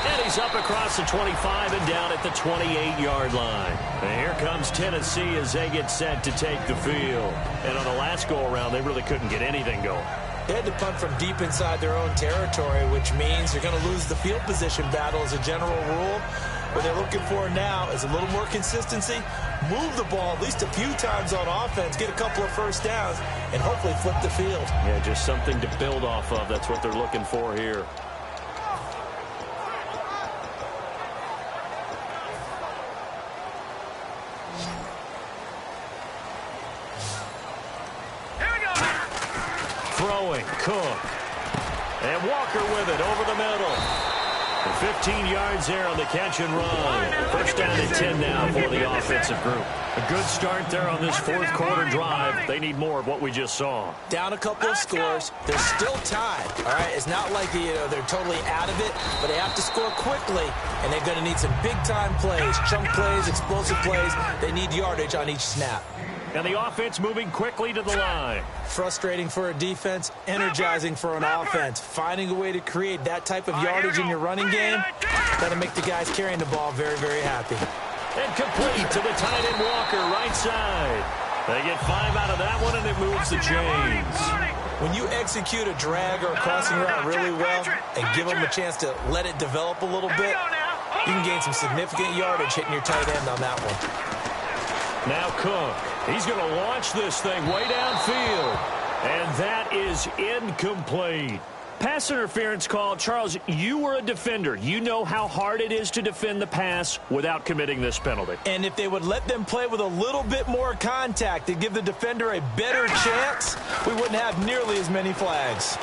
And he's up across the 25 and down at the 28-yard line. And here comes Tennessee as they get set to take the field. And on the last go-around, they really couldn't get anything going. They had to punt from deep inside their own territory, which means you're going to lose the field position battle as a general rule. What they're looking for now is a little more consistency, move the ball at least a few times on offense, get a couple of first downs, and hopefully flip the field. Yeah, just something to build off of. That's what they're looking for here. Throwing, Cook. And Walker with it over the middle. And 15 yards there on the catch and run. First down and 10 now for the offensive group. A good start there on this 4th quarter drive. They need more of what we just saw. Down a couple of scores. They're still tied. All right, it's not like they're totally out of it, but they have to score quickly, and they're going to need some big-time plays, chunk plays, explosive plays. They need yardage on each snap. And the offense moving quickly to the line. Frustrating for a defense, energizing for an offense. Finding a way to create that type of yardage in your running game, that'll make the guys carrying the ball very, very happy. And complete to the tight end Walker, right side. They get 5 out of that one, and it moves the chains. When you execute a drag or a crossing route really well and give them a chance to let it develop a little bit, you can gain some significant yardage hitting your tight end on that one. Now Cook. He's going to launch this thing way downfield. And that is incomplete. Pass interference call. Charles, you were a defender. You know how hard it is to defend the pass without committing this penalty. And if they would let them play with a little bit more contact and give the defender a better chance, we wouldn't have nearly as many flags.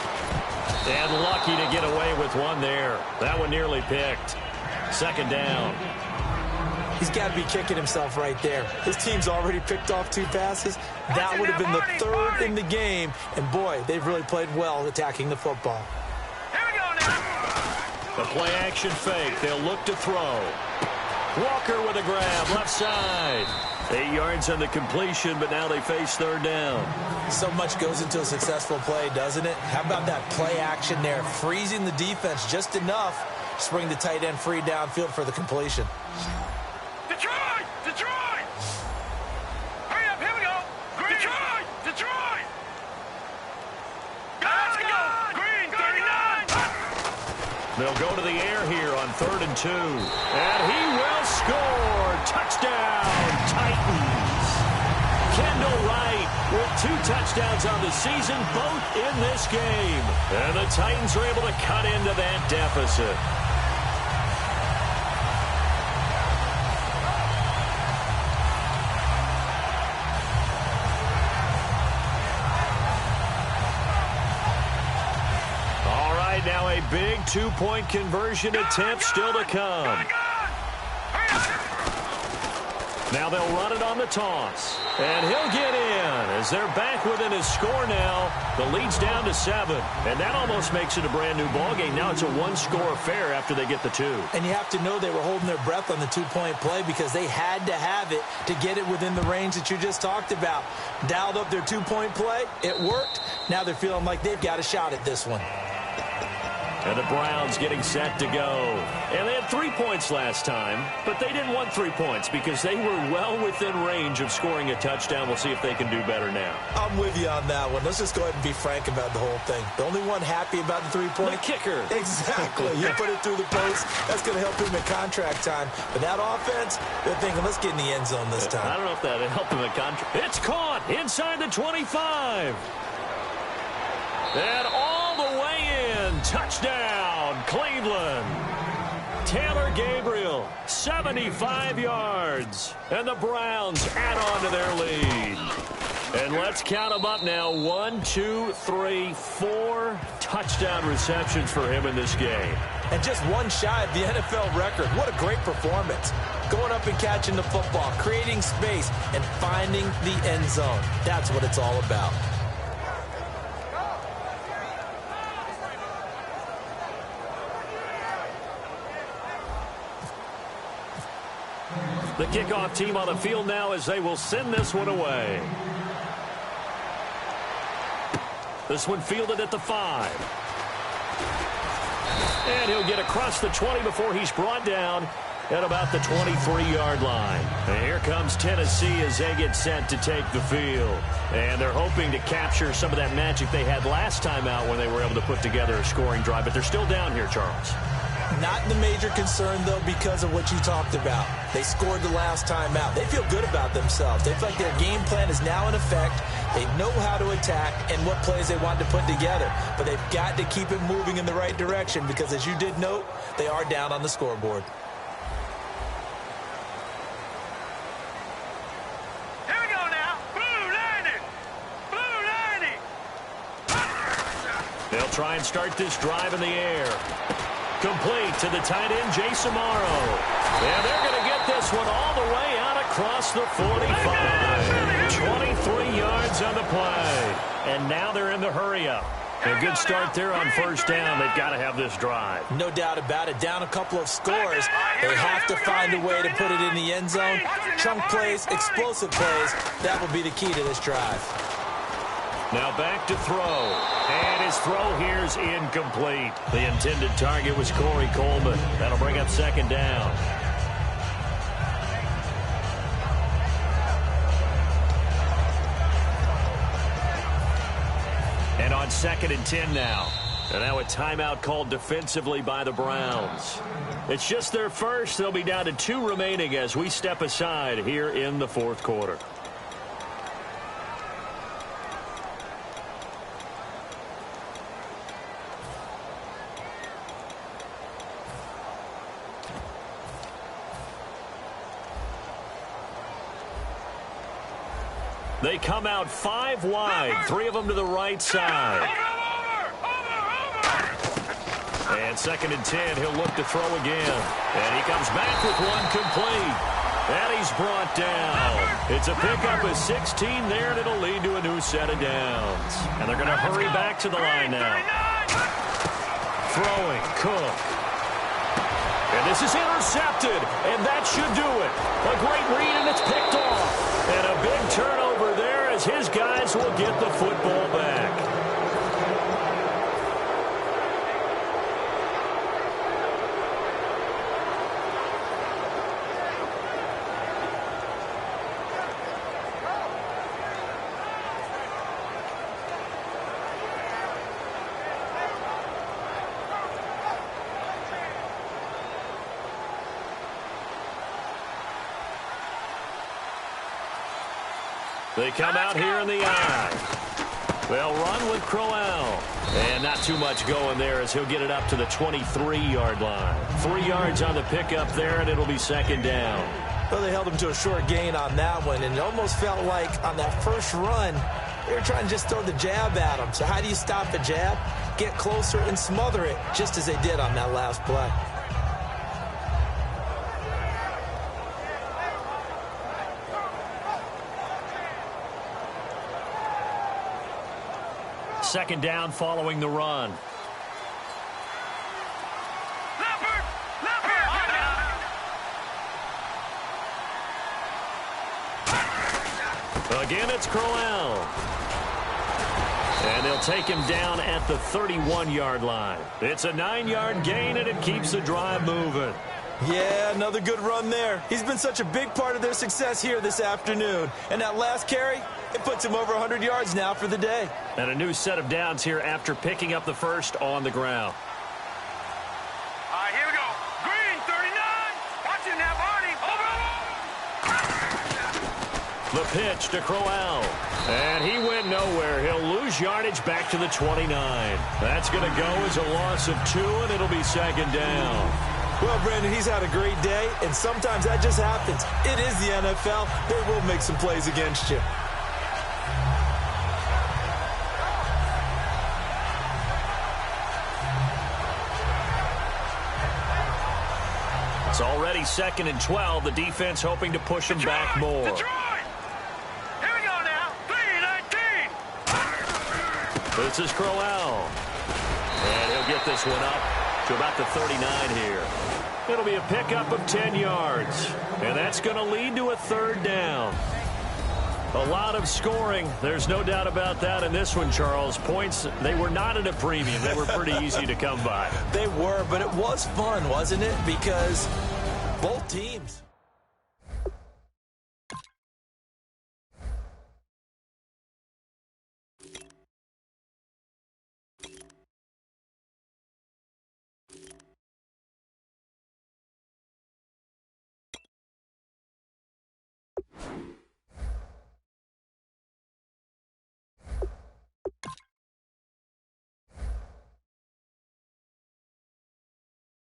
And lucky to get away with one there. That one nearly picked. Second down. He's got to be kicking himself right there. His team's already picked off 2 passes. That would have been the 3rd in the game. And, boy, they've really played well attacking the football. Here we go now. The play-action fake. They'll look to throw. Walker with a grab, left side. 8 yards on the completion, but now they face 3rd down. So much goes into a successful play, doesn't it? How about that play action there? Freezing the defense just enough to bring the tight end free downfield for the completion. They'll go to the air here on 3rd and 2. And he will score. Touchdown, Titans. Kendall Wright with 2 touchdowns on the season, both in this game. And the Titans are able to cut into that deficit. All right, now a big 2-point conversion attempt still to come. Now they'll run it on the toss. And he'll get in as they're back within his score now. The lead's down to 7. And that almost makes it a brand-new ballgame. Now it's a 1-score affair after they get the 2. And you have to know they were holding their breath on the 2-point play because they had to have it to get it within the range that you just talked about. Dialed up their 2-point play. It worked. Now they're feeling like they've got a shot at this one. And the Browns getting set to go. And they had 3 points last time, but they didn't want 3 points because they were well within range of scoring a touchdown. We'll see if they can do better now. I'm with you on that one. Let's just go ahead and be frank about the whole thing. The only one happy about the 3-point? The kicker. Exactly. You put it through the post. That's going to help him in contract time. But that offense, they're thinking, let's get in the end zone this time. I don't know if that helped him in contract. It's caught inside the 25. And all the way in. Touchdown, Cleveland. Taylor Gabriel, 75 yards. And the Browns add on to their lead. And let's count them up now. 1, 2, 3, 4 touchdown receptions for him in this game. And just one shy of the NFL record. What a great performance. Going up and catching the football, creating space, and finding the end zone. That's what it's all about. The kickoff team on the field now as they will send this one away. This one fielded at the 5. And he'll get across the 20 before he's brought down at about the 23-yard line. And here comes Tennessee as they get set to take the field. And they're hoping to capture some of that magic they had last time out when they were able to put together a scoring drive. But they're still down here, Charles. Not the major concern, though, because of what you talked about. They scored the last time out. They feel good about themselves. They feel like their game plan is now in effect. They know how to attack and what plays they want to put together. But they've got to keep it moving in the right direction because, as you did note, they are down on the scoreboard. Here we go now. Blue landing. Blue landing. They'll try and start this drive in the air. Complete to the tight end, Jason Amaro. And they're going to get this one all the way out across the 45. 23 yards on the play. And now they're in the hurry-up. A good start there on first down. They've got to have this drive. No doubt about it. Down a couple of scores. They have to find a way to put it in the end zone. Chunk plays, explosive plays. That will be the key to this drive. Now back to throw. And his throw here's incomplete. The intended target was Corey Coleman. That'll bring up second down. And on 2nd and 10 now. And now a timeout called defensively by the Browns. It's just their first. They'll be down to 2 remaining as we step aside here in the 4th quarter. They come out 5 wide, 3 of them to the right side. And 2nd and 10, he'll look to throw again. And he comes back with one complete. And he's brought down. It's a pickup of 16 there, and it'll lead to a new set of downs. And they're going to hurry back to the line now. Throwing, Cook. And this is intercepted, and that should do it. A great read, and it's picked off. And a big turnover there as his guys will get the football back. They come out here in the eye. They'll run with Crowell. And not too much going there as he'll get it up to the 23-yard line. 3 yards on the pickup there, and it'll be second down. Well, they held him to a short gain on that one, and it almost felt like on that first run, they were trying to just throw the jab at him. So how do you stop the jab? Get closer and smother it, just as they did on that last play. Second down following the run. Again, it's Crowell. And they'll take him down at the 31-yard line. It's a 9-yard gain, and it keeps the drive moving. Yeah, another good run there. He's been such a big part of their success here this afternoon. And that last carry, it puts him over 100 yards now for the day. And a new set of downs here after picking up the first on the ground. All right, here we go. Green, 39. Watch it now, Barney. Over. The pitch to Crowell. And he went nowhere. He'll lose yardage back to the 29. That's going to go as a loss of 2, and it'll be second down. Well, Brandon, he's had a great day, and sometimes that just happens. It is the NFL. They will make some plays against you. It's already 2nd and 12. The defense hoping to push him back more. Detroit! Here we go now. 3-19. This is Crowell. And he'll get this one up to about the 39 here. It'll be a pickup of 10 yards. And that's going to lead to a third down. A lot of scoring. There's no doubt about that in this one, Charles. Points, they were not at a premium. They were pretty easy to come by. They were, but it was fun, wasn't it? Because both teams